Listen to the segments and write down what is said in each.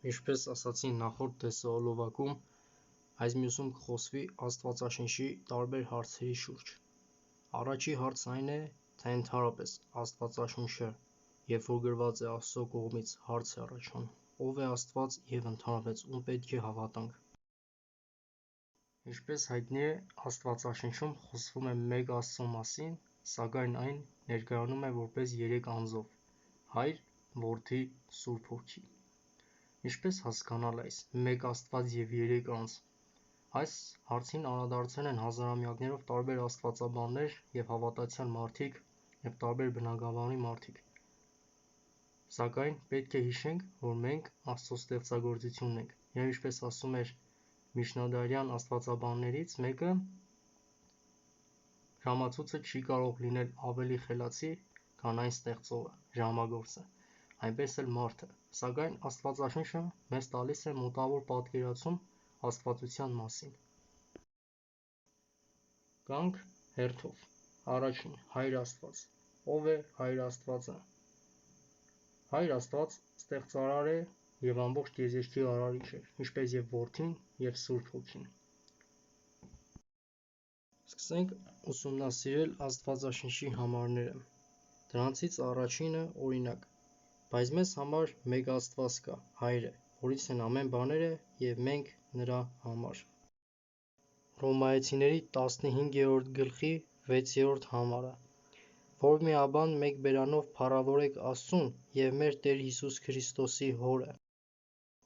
Ինչպես ասացի նախորդ տեսահոլովակում, այս մյուսում կխոսվի Աստվածաշնչի տարբեր հարցերի շուրջ։ Առաջի հարցն այն է, թե ընդհանրապես Աստվածաշունչը, երբ որ գրված է Աստծո կողմից, հարց է առաջանում. ով է Աստված և ընդհանրապես ում պետք է հավատանք։ Ինչպես հայտնի է, Աստվածաշնչում խոսվում է մեկ Աստծո մասին, սակայն այն ներկայանում է որպես 3 անձով՝ Հայր, Որդի, Սուրբ Հոգի։ Ինչպես հասկանալ այս մեկ Աստված և 3 անձ։ Այս հարցին անդրադարձել են հազարամյակներով տարբեր աստվածաբաններ և հավատացյալ մարդիկ և տարբեր բնագավառի մարդիկ։ Սակայն պետք է հիշենք, որ մենք Աստծո ստեղծագործությունն ենք, և ինչպես ասում էր միջնադարյան աստվածաբաններից մեկը, ժամացույցը չի կարող լինել ավելի խելացի, քան այն ստեղծողը, ժամագործը, այնպես էլ մարդը, սակայն Աստվածաշունչը մեզ տալիս է մոտավոր պատկերացում աստվածության մասին։ Գանք հերթով։ Առաջին՝ Հայր Աստված։ Ով է Հայր Աստվածը։ Հայր Աստված ստեղծարար է և ամբողջ տիեզերքի արարիչ է, ինչպես և Որդին և Սուրբ Հոգին։ Սկսենք ուսումնասիրել Աստվածաշնչի համարները։ Դրանցից առաջինը օրինակ. բայց մեզ համար մեկ Աստված կա, Հայրը, որից են ամեն բաները և մենք նրա համար։ Հռոմայեցիների 15-րդ գլխի 6-րդ համարը. որ միաբան մեկ բերանով փառավորեք Աստծուն և մեր Տեր Հիսուս Քրիստոսի Հորը։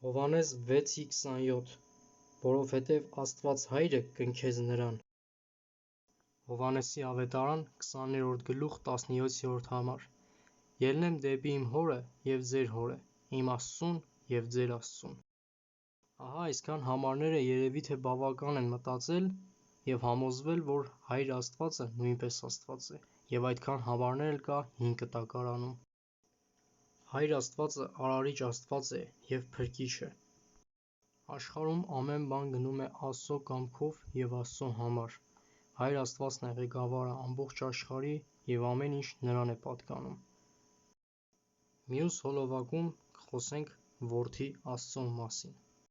Հովհաննես 6:27 որովհետև Աստված Հայրը կնքեց նրան։ Հովհաննեսի ավետարան 20-րդ գլուխ 17-րդ համար. ելնեմ դեպի իմ Հորը և ձեր Հորը, իմ Աստծուն և ձեր Աստծուն։ Ահա այսքան համարները երևի թե բավական են մտածել և համոզվել, որ Հայր Աստվածը նույնպես Աստված է, և այդքան համարներ էլ կա հին կտակարանում։ Հայր Աստվածը արարիչ Աստված է և փրկիչ է։ Աշխարհում ամեն բան գնում է Աստծո կամքով և Աստծո համար։ Հայր Աստվածն է ղեկավարը ամբողջ աշխարհի և ամեն ինչ նրան է պատկանում։ Մյուս հոլովակում կխոսենք Որդի Աստծո մասին։